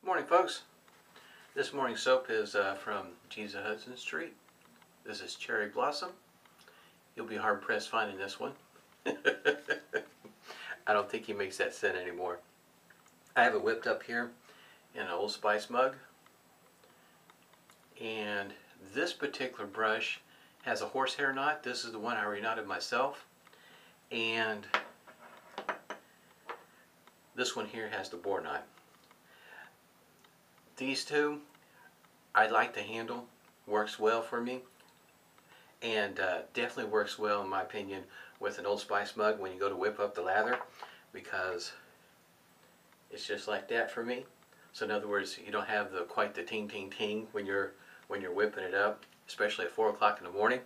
Morning, folks. This morning's soap is from Jeeves of Hudson Street. This is Cherry Blossom. You'll be hard pressed finding this one. I don't think he makes that scent anymore. I have it whipped up here in an Old Spice mug, and this particular brush has a horsehair knot. This is the one I reknotted myself, and this one here has the boar knot. These two, I like the handle, works well for me, and definitely works well in my opinion with an Old Spice mug when you go to whip up the lather, because it's just like that for me. So in other words, you don't have quite the ting ting ting when you're whipping it up, especially at 4 o'clock in the morning.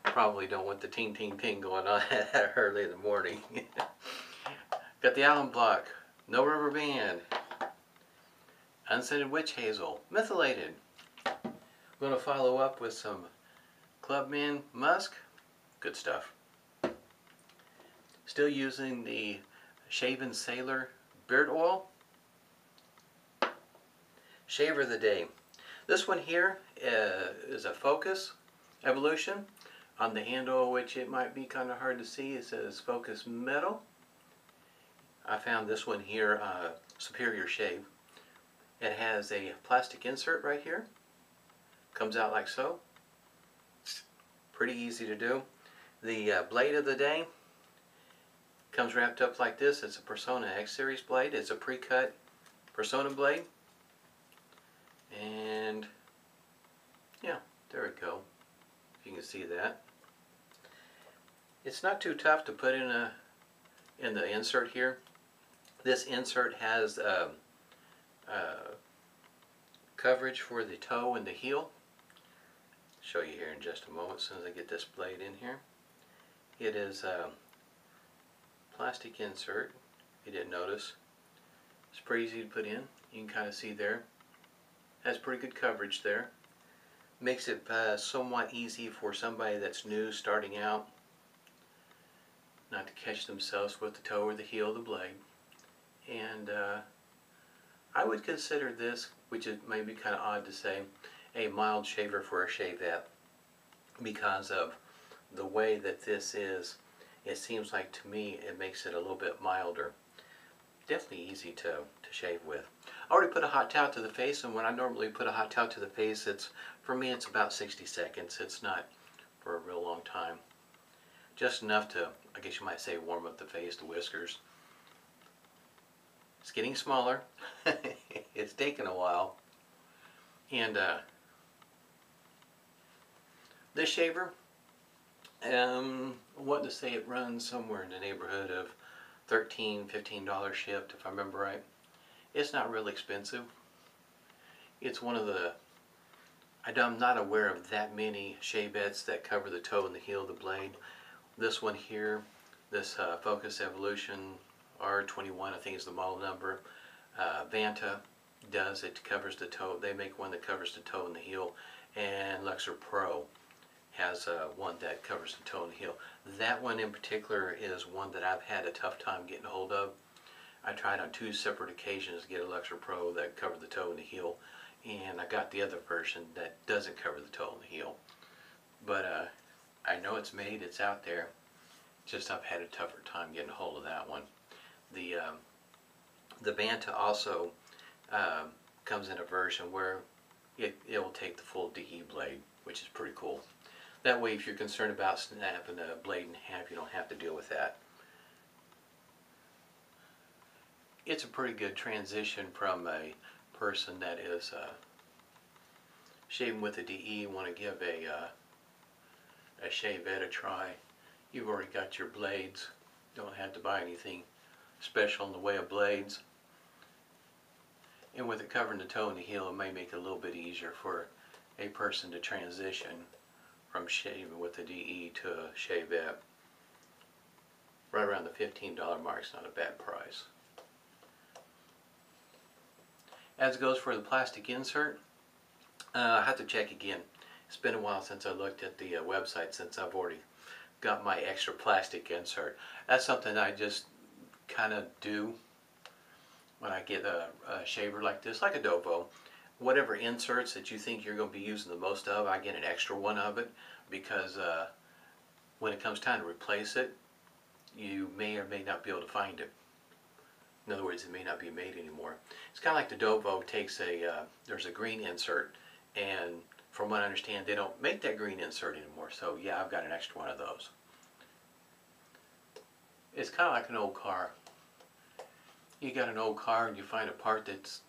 Probably don't want the ting ting ting going on early in the morning. Got the alum block. No rubber band, unscented witch hazel, methylated. I'm going to follow up with some Clubman Musk, good stuff. Still using the Shaven Sailor Beard oil. Shaver of the day. This one here is a Focus Evolution. On the handle, which it might be kind of hard to see, it says Focus Metal. I found this one here, Superior Shave. It has a plastic insert right here. Comes out like so. Pretty easy to do. The blade of the day comes wrapped up like this. It's a Personna X Series blade. It's a pre-cut Personna blade. And yeah, there we go. If you can see that. It's not too tough to put in the insert here. This insert has coverage for the toe and the heel. Show you here in just a moment as soon as I get this blade in here. It is a plastic insert. If you didn't notice, it's pretty easy to put in. You can kind of see there. Has pretty good coverage there. Makes it somewhat easy for somebody that's new, starting out, not to catch themselves with the toe or the heel of the blade. And I would consider this, which is maybe kind of odd to say, a mild shaver for a shavette, because of the way that this is. It seems like to me it makes it a little bit milder. Definitely easy to shave with. I already put a hot towel to the face, and when I normally put a hot towel to the face, for me it's about 60 seconds. It's not for a real long time. Just enough to, I guess you might say, warm up the face, the whiskers. It's getting smaller. It's taken a while. And this shaver, what to say, it runs somewhere in the neighborhood of $13, $15 shipped, if I remember right. It's not really expensive. It's one of the, I'm not aware of that many shavettes that cover the toe and the heel of the blade. This one here, this Focus Evolution R21, I think is the model number. Vanta does it, covers the toe. They make one that covers the toe and the heel, and Luxor Pro has one that covers the toe and the heel. That one in particular is one that I've had a tough time getting a hold of. I tried on 2 separate occasions to get a Luxor Pro that covered the toe and the heel, and I got the other version that doesn't cover the toe and the heel. But I know it's made, it's out there. Just I've had a tougher time getting a hold of that one. The Vanta also comes in a version where it will take the full DE blade, which is pretty cool. That way, if you're concerned about snapping a blade in half, you don't have to deal with that. It's a pretty good transition from a person that is shaving with a DE, want to give a shavette a try. You've already got your blades. Don't have to buy anything special in the way of blades. And with it covering the toe and the heel, it may make it a little bit easier for a person to transition from shaving with a DE to a shavette. Right around the $15 mark is not a bad price. As it goes for the plastic insert, I have to check again. It's been a while since I looked at the website, since I've already got my extra plastic insert. That's something I just kind of do when I get a shaver like this, like a Dovo, whatever inserts that you think you're going to be using the most of, I get an extra one of it, because when it comes time to replace it, you may or may not be able to find it. In other words, it may not be made anymore. It's kind of like the Dovo takes there's a green insert, and from what I understand, they don't make that green insert anymore. So yeah, I've got an extra one of those. It's kind of like an old car. You got an old car and you find a part that's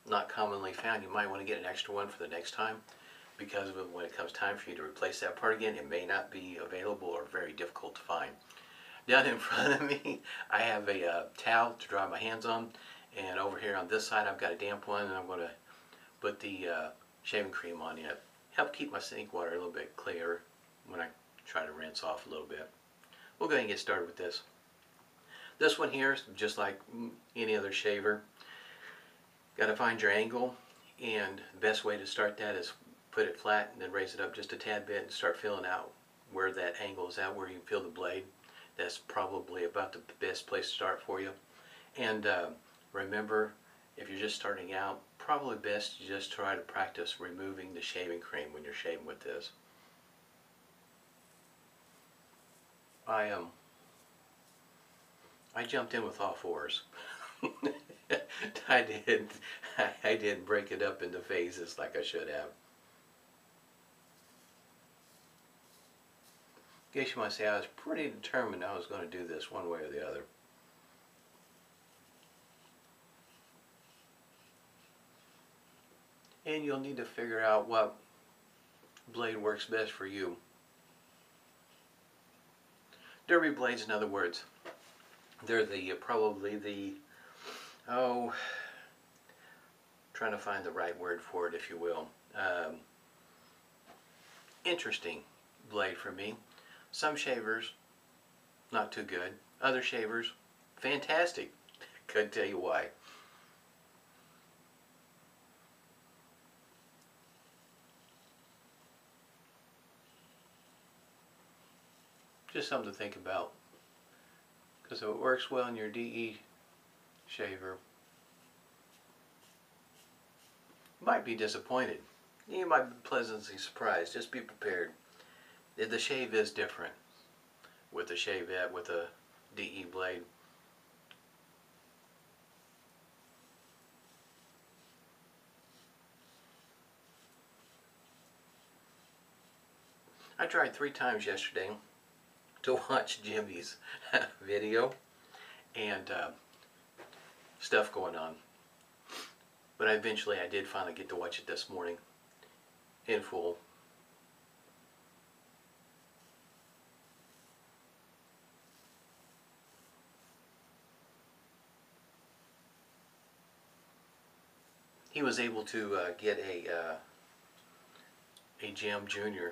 not commonly found, you might want to get an extra one for the next time, because when it comes time for you to replace that part again, it may not be available or very difficult to find. Down in front of me, I have a towel to dry my hands on, and over here on this side I've got a damp one, and I'm going to put the shaving cream on it. Help keep my sink water a little bit clearer when I try to rinse off a little bit. We'll go ahead and get started with this. This one here is just like any other shaver. Got to find your angle, and the best way to start that is put it flat and then raise it up just a tad bit and start feeling out where that angle is at, where you can feel the blade. That's probably about the best place to start for you. And remember, if you're just starting out, probably best to just try to practice removing the shaving cream when you're shaving with this. I jumped in with all fours. I didn't break it up into phases like I should have. I guess you might say I was pretty determined I was going to do this one way or the other. And you'll need to figure out what blade works best for you. Derby blades, in other words, they're probably the trying to find the right word for it, if you will. Interesting blade for me. Some shavers, not too good. Other shavers, fantastic. Couldn't tell you why. Just something to think about. Because if it works well in your DE shaver, you might be disappointed. You might be pleasantly surprised. Just be prepared. The shave is different with a shavette, with a DE blade. I tried 3 times yesterday to watch Jimmy's video, and stuff going on. But eventually I did finally get to watch it this morning in full. He was able to get a Jim Jr.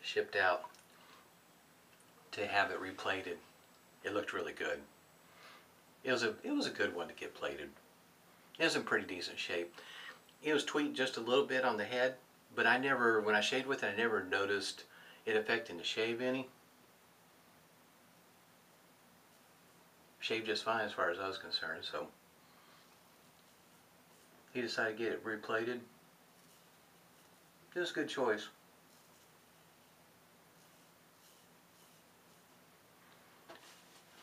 shipped out to have it replated. It looked really good. It was a good one to get plated. It was in pretty decent shape. It was tweaked just a little bit on the head, but when I shaved with it, I never noticed it affecting the shave any. Shaved just fine as far as I was concerned, so he decided to get it replated. It was a good choice.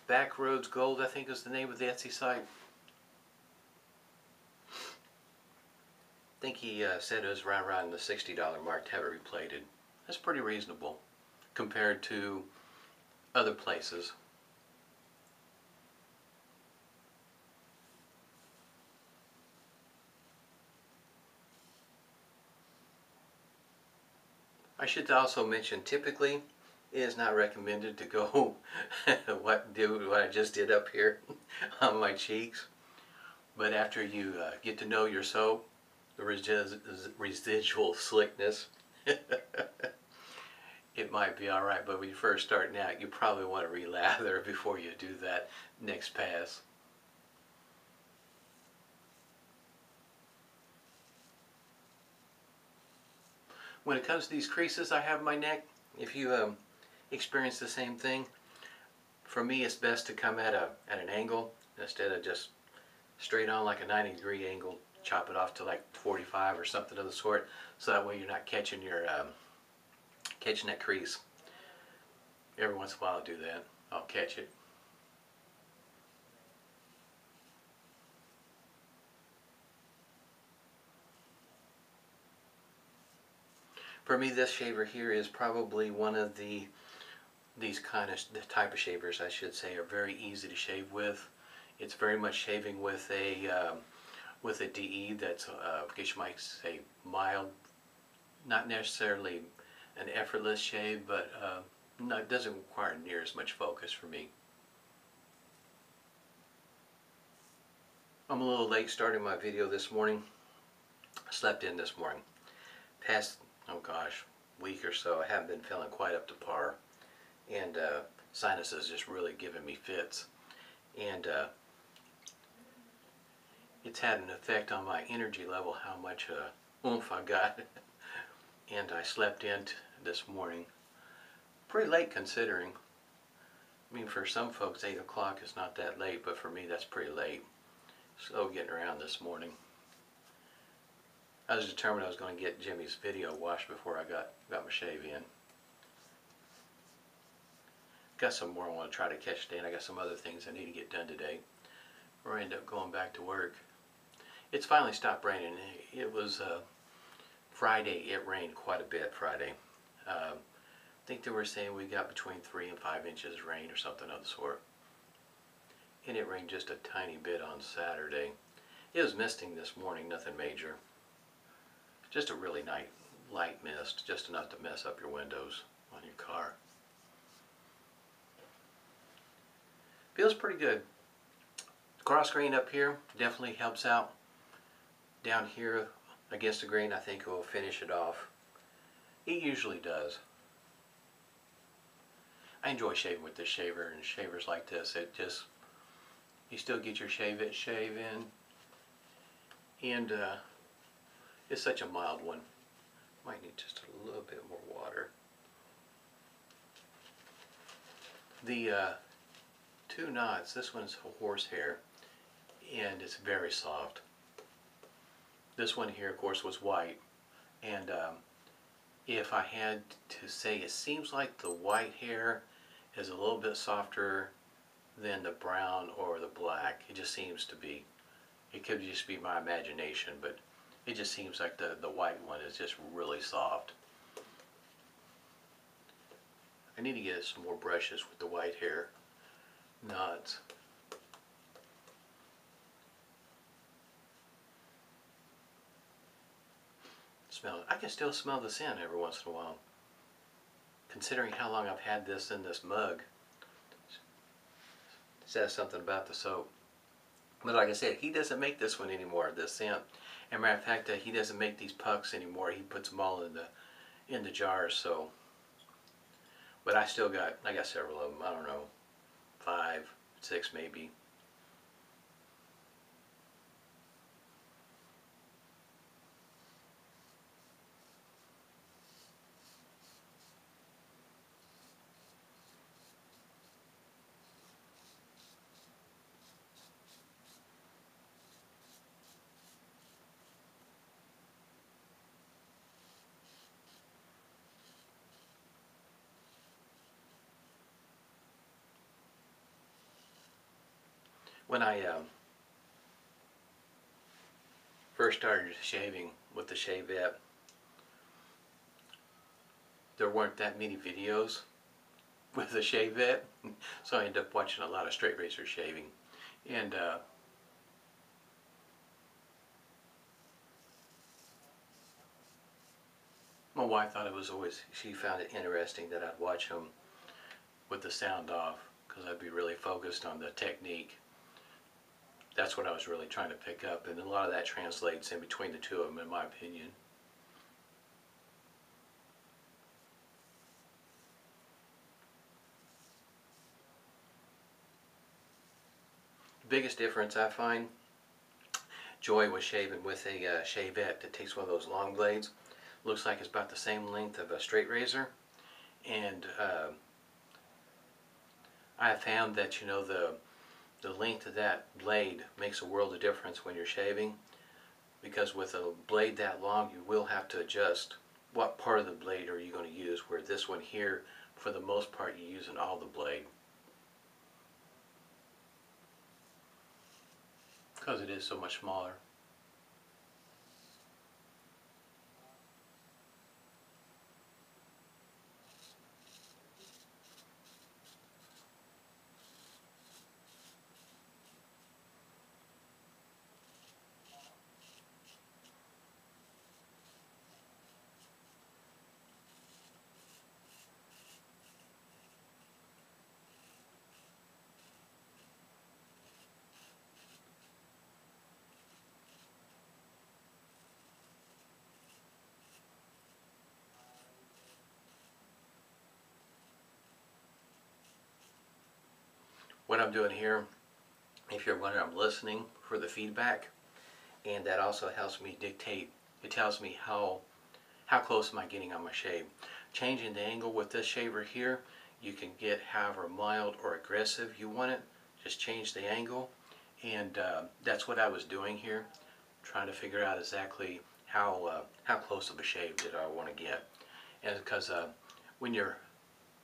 Backroads Gold, I think, is the name of the Etsy site. I think he said it was around the $60 mark to have it replated. That's pretty reasonable compared to other places. I should also mention, typically it is not recommended to go do what I just did up here on my cheeks. But after you get to know your soap, the residual slickness, it might be alright. But when you're first starting out, you probably want to relather before you do that next pass. When it comes to these creases I have in my neck, if you experience the same thing, for me it's best to come at an angle instead of just straight on like a 90-degree angle, chop it off to like 45 or something of the sort, so that way you're not catching your catching that crease. Every once in a while I'll do that. I'll catch it. For me, this shaver here is probably one of the type of shavers, I should say, are very easy to shave with. It's very much shaving with a DE that's, I guess you might say, mild. Not necessarily an effortless shave, but no, it doesn't require near as much focus for me. I'm a little late starting my video this morning. I slept in this morning. Past, oh gosh, week or so, I haven't been feeling quite up to par. And sinuses just really giving me fits. And it's had an effect on my energy level, how much oomph I got. And I slept in this morning pretty late considering. I mean, for some folks 8 o'clock is not that late, but for me that's pretty late. Slow getting around this morning. I was determined I was going to get Jimmy's video washed before I got my shave in. Got some more I want to try to catch today, and I got some other things I need to get done today, or I end up going back to work. It's finally stopped raining. It was Friday, it rained quite a bit Friday. I think they were saying we got between 3 and 5 inches of rain or something of the sort. And it rained just a tiny bit on Saturday. It was misting this morning, nothing major. Just a really light mist, just enough to mess up your windows on your car. Feels pretty good. Cross grain up here definitely helps out. Down here against the grain, I think it will finish it off. It usually does. I enjoy shaving with this shaver, and shavers like this, it just, you still get your shave in, and it's such a mild one. Might need just a little bit more water. The 2 knots, this one's horsehair, and it's very soft. This one here, of course, was white, and if I had to say, it seems like the white hair is a little bit softer than the brown or the black. It just seems to be. It could just be my imagination, but it just seems like the white one is just really soft. I need to get some more brushes with the white hair knots. Smell it. I can still smell the scent every once in a while. Considering how long I've had this in this mug, it says something about the soap. But like I said, he doesn't make this one anymore, this scent. As a matter of fact, he doesn't make these pucks anymore. He puts them all in the jars. So, but I got several of them. I don't know, 5, 6 maybe. When I first started shaving with the Shavette, there weren't that many videos with the Shavette, so I ended up watching a lot of straight razor shaving. And my wife thought it was always, she found it interesting that I'd watch them with the sound off, because I'd be really focused on the technique. That's what I was really trying to pick up, and a lot of that translates in between the two of them, in my opinion. The biggest difference I find, Joy was shaving with a Shavette that takes one of those long blades. Looks like it's about the same length of a straight razor, and I found that, you know, the length of that blade makes a world of difference when you're shaving, because with a blade that long you will have to adjust what part of the blade are you going to use, where this one here, for the most part, you're using all the blade, because it is so much smaller. What I'm doing here, if you're wondering, I'm listening for the feedback, and that also helps me dictate. It tells me how close am I getting on my shave. Changing the angle with this shaver here, you can get however mild or aggressive you want it. Just change the angle, and that's what I was doing here, trying to figure out exactly how close of a shave did I want to get. And because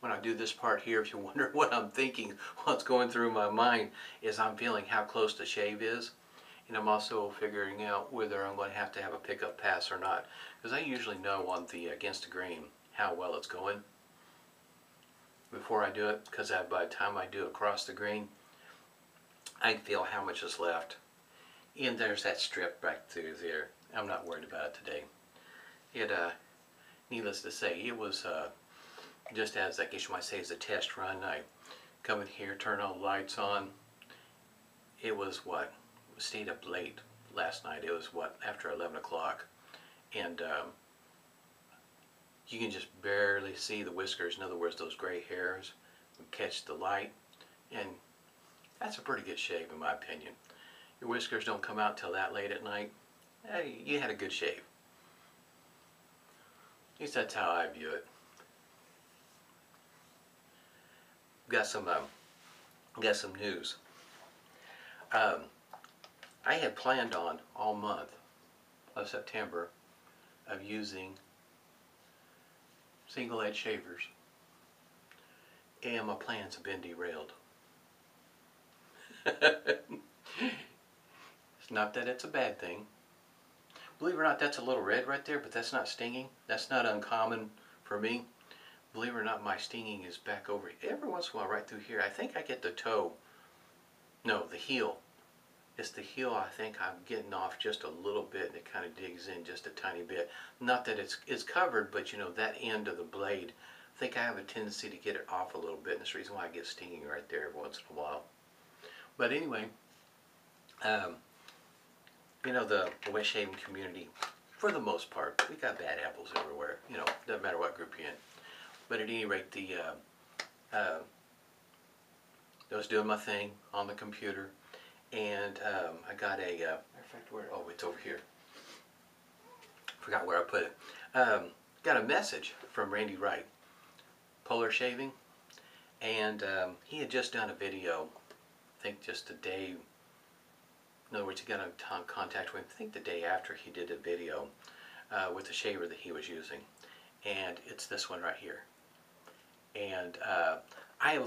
when I do this part here, if you wonder what I'm thinking, what's going through my mind is I'm feeling how close the shave is, and I'm also figuring out whether I'm going to have a pickup pass or not, because I usually know on the against the grain how well it's going before I do it, because by the time I do across the grain, I can feel how much is left. And there's that strip back through there. I'm not worried about it today. It, needless to say, it was just as, I guess you might say, as a test run. I come in here, turn all the lights on. It was what? Stayed up late last night. It was what? After 11 o'clock. And you can just barely see the whiskers. In other words, those gray hairs catch the light. And that's a pretty good shave in my opinion. Your whiskers don't come out till that late at night. You had a good shave. At least that's how I view it. Got some news. I had planned on all month of September of using single edge shavers, and my plans have been derailed. It's not that it's a bad thing. Believe it or not, that's a little red right there, but that's not stinging. That's not uncommon for me. Believe it or not, my stinging is back over every once in a while right through here. I think I get the toe. No, the heel. It's the heel I think I'm getting off just a little bit, and it kind of digs in just a tiny bit. Not that it's covered, but you know, that end of the blade, I think I have a tendency to get it off a little bit, and that's the reason why I get stinging right there every once in a while. But anyway, you know, the wet shaving community, for the most part, we got bad apples everywhere. You know, doesn't matter what group you're in. But at any rate, I was doing my thing on the computer, and I got a, matter of fact, oh, it's over here. Forgot where I put it. Got a message from Randy Wright, Polar Shaving, and he had just done a video, I think just a day, in other words, he got in contact with him, I think the day after he did a video with the shaver that he was using, and it's this one right here. And I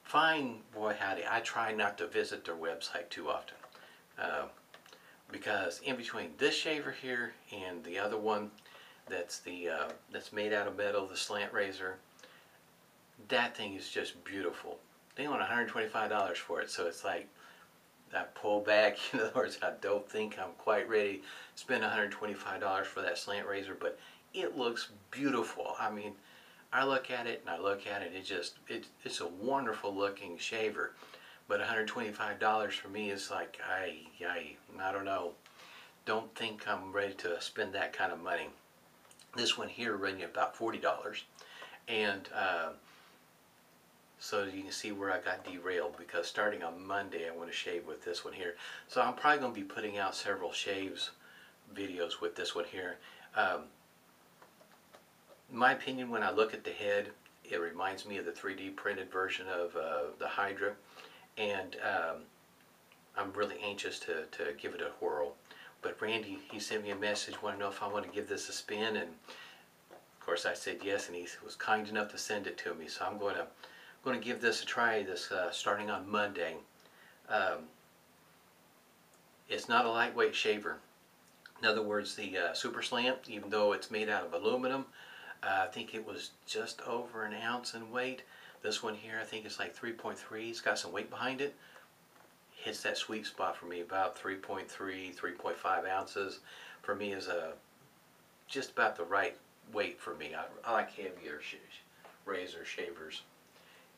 find, boy howdy, I try not to visit their website too often, because in between this shaver here and the other one that's made out of metal, the slant razor, that thing is just beautiful. They want $125 for it, so it's like that pull back. In other words, I don't think I'm quite ready to spend $125 for that slant razor, but it looks beautiful. I mean, I look at it and I look at it, it's a wonderful looking shaver, but $125 for me is like, I don't know. Don't think I'm ready to spend that kind of money. This one here run you about $40, and so you can see where I got derailed, because starting on Monday I want to shave with this one here. So I'm probably going to be putting out several shaves videos with this one here. In my opinion, when I look at the head, it reminds me of the 3D printed version of the Hydra, and I'm really anxious to give it a whirl. But Randy, he sent me a message, wanted to know if I want to give this a spin, and of course I said yes, and he was kind enough to send it to me. So I'm going to give this a try. This starting on Monday. Um, it's not a lightweight shaver. In other words, the Super Slam, even though it's made out of aluminum, I think it was just over an ounce in weight. This one here, I think it's like 3.3. It's got some weight behind it. Hits that sweet spot for me, about 3.3, 3.5 ounces. For me is just about the right weight for me. I like heavier razor shavers.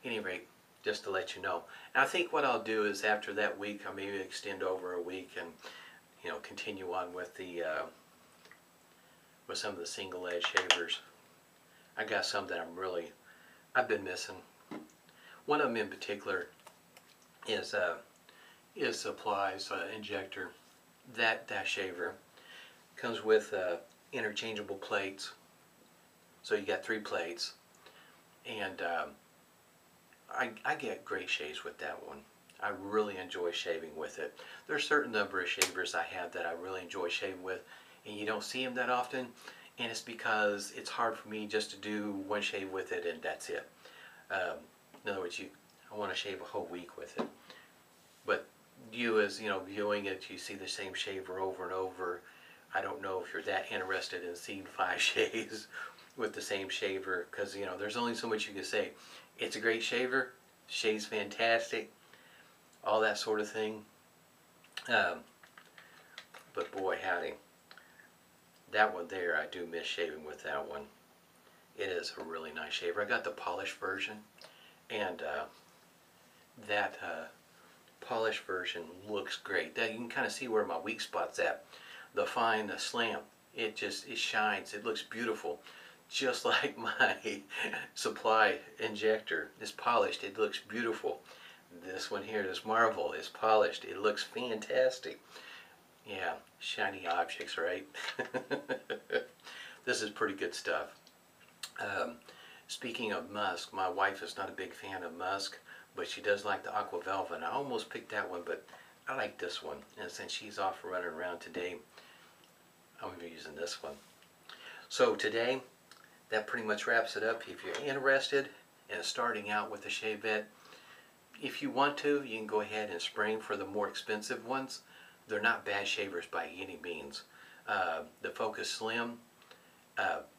At any rate, just to let you know. And I think what I'll do is after that week, I'll maybe extend over a week and continue on with the with some of the single edge shavers. I got some that I've been missing. One of them in particular is Supply's injector. That shaver comes with interchangeable plates, so you got 3 plates, and I get great shaves with that one. I really enjoy shaving with it. There's a certain number of shavers I have that I really enjoy shaving with, and you don't see them that often, and it's because it's hard for me just to do one shave with it and that's it. In other words, I want to shave a whole week with it. But you, as viewing it, you see the same shaver over and over. I don't know if you're that interested in seeing 5 shaves with the same shaver, because there's only so much you can say. It's a great shaver, shaves fantastic, all that sort of thing. But boy howdy, that one there, I do miss shaving with that one. It is a really nice shaver. I got the polished version, and that polished version looks great. That you can kind of see where my weak spot's at. The fine slam, it shines. It looks beautiful, just like my Supply injector is polished. It looks beautiful. This one here, this Marvel, is polished. It looks fantastic. Yeah, shiny objects, right? This is pretty good stuff. Speaking of musk, my wife is not a big fan of musk, but she does like the Aqua Velvet. I almost picked that one, but I like this one. And since she's off running around today, I'm going to be using this one. So today, that pretty much wraps it up. If you're interested in starting out with a shavette, if you want to, you can go ahead and spring for the more expensive ones. They're not bad shavers by any means. The Focus Slim,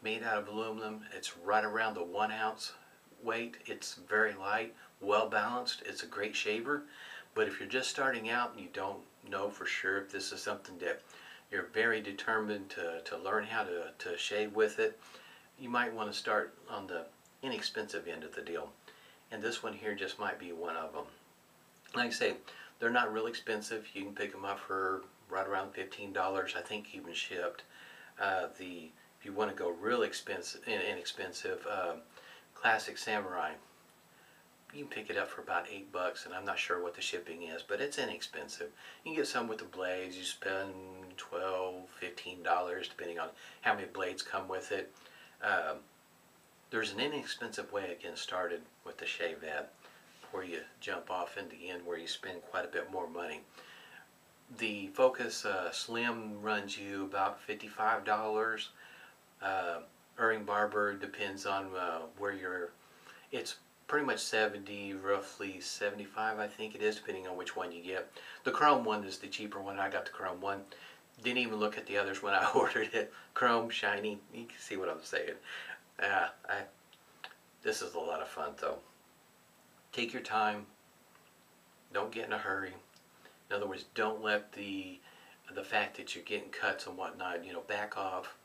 made out of aluminum. It's right around the 1 ounce weight. It's very light, well balanced. It's a great shaver. But if you're just starting out and you don't know for sure if this is something that you're very determined to learn how to shave with it, you might want to start on the inexpensive end of the deal. And this one here just might be one of them. Like I say, they're not real expensive. You can pick them up for right around $15, I think, even shipped. If you want to go real inexpensive, Classic Samurai, you can pick it up for about $8, and I'm not sure what the shipping is, but it's inexpensive. You can get some with the blades. You spend $12, $15, depending on how many blades come with it. There's an inexpensive way of getting started with the shavette before you jump off in the end where you spend quite a bit more money. The Focus Slim runs you about $55. Erring Barber depends on where you're. It's pretty much 70, roughly 75, I think it is, depending on which one you get. The chrome one is the cheaper one. I got the chrome one. Didn't even look at the others when I ordered it. Chrome, shiny. You can see what I'm saying. This is a lot of fun though. Take your time. Don't get in a hurry. In other words, don't let the fact that you're getting cuts and whatnot, back off.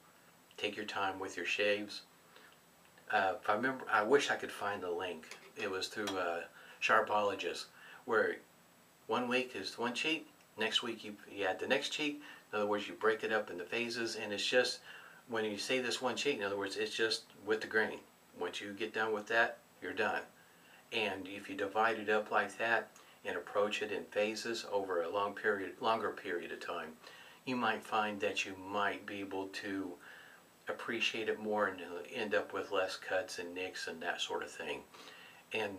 Take your time with your shaves. If I remember, I wish I could find the link. It was through Sharpologist, where 1 week is one cheek, next week you add the next cheek. In other words, you break it up into phases, and it's just, when you say this one cheek, in other words, it's just with the grain. Once you get done with that, you're done. And if you divide it up like that and approach it in phases over a longer period of time, you might find that you might be able to appreciate it more and end up with less cuts and nicks and that sort of thing. And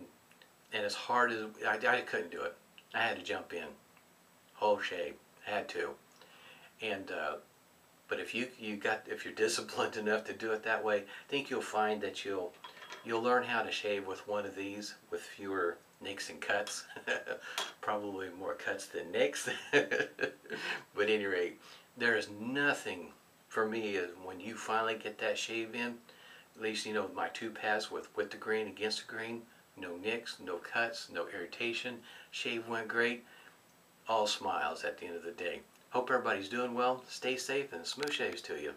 as hard as I couldn't do it, I had to jump in. whole shave, had to. And but if if you're disciplined enough to do it that way, I think you'll find that you'll learn how to shave with one of these with fewer nicks and cuts. Probably more cuts than nicks. But at any rate, there is nothing for me when you finally get that shave in. At least, you know, my two paths with the grain against the grain, no nicks, no cuts, no irritation. Shave went great. All smiles at the end of the day. Hope everybody's doing well. Stay safe and smooth shaves to you.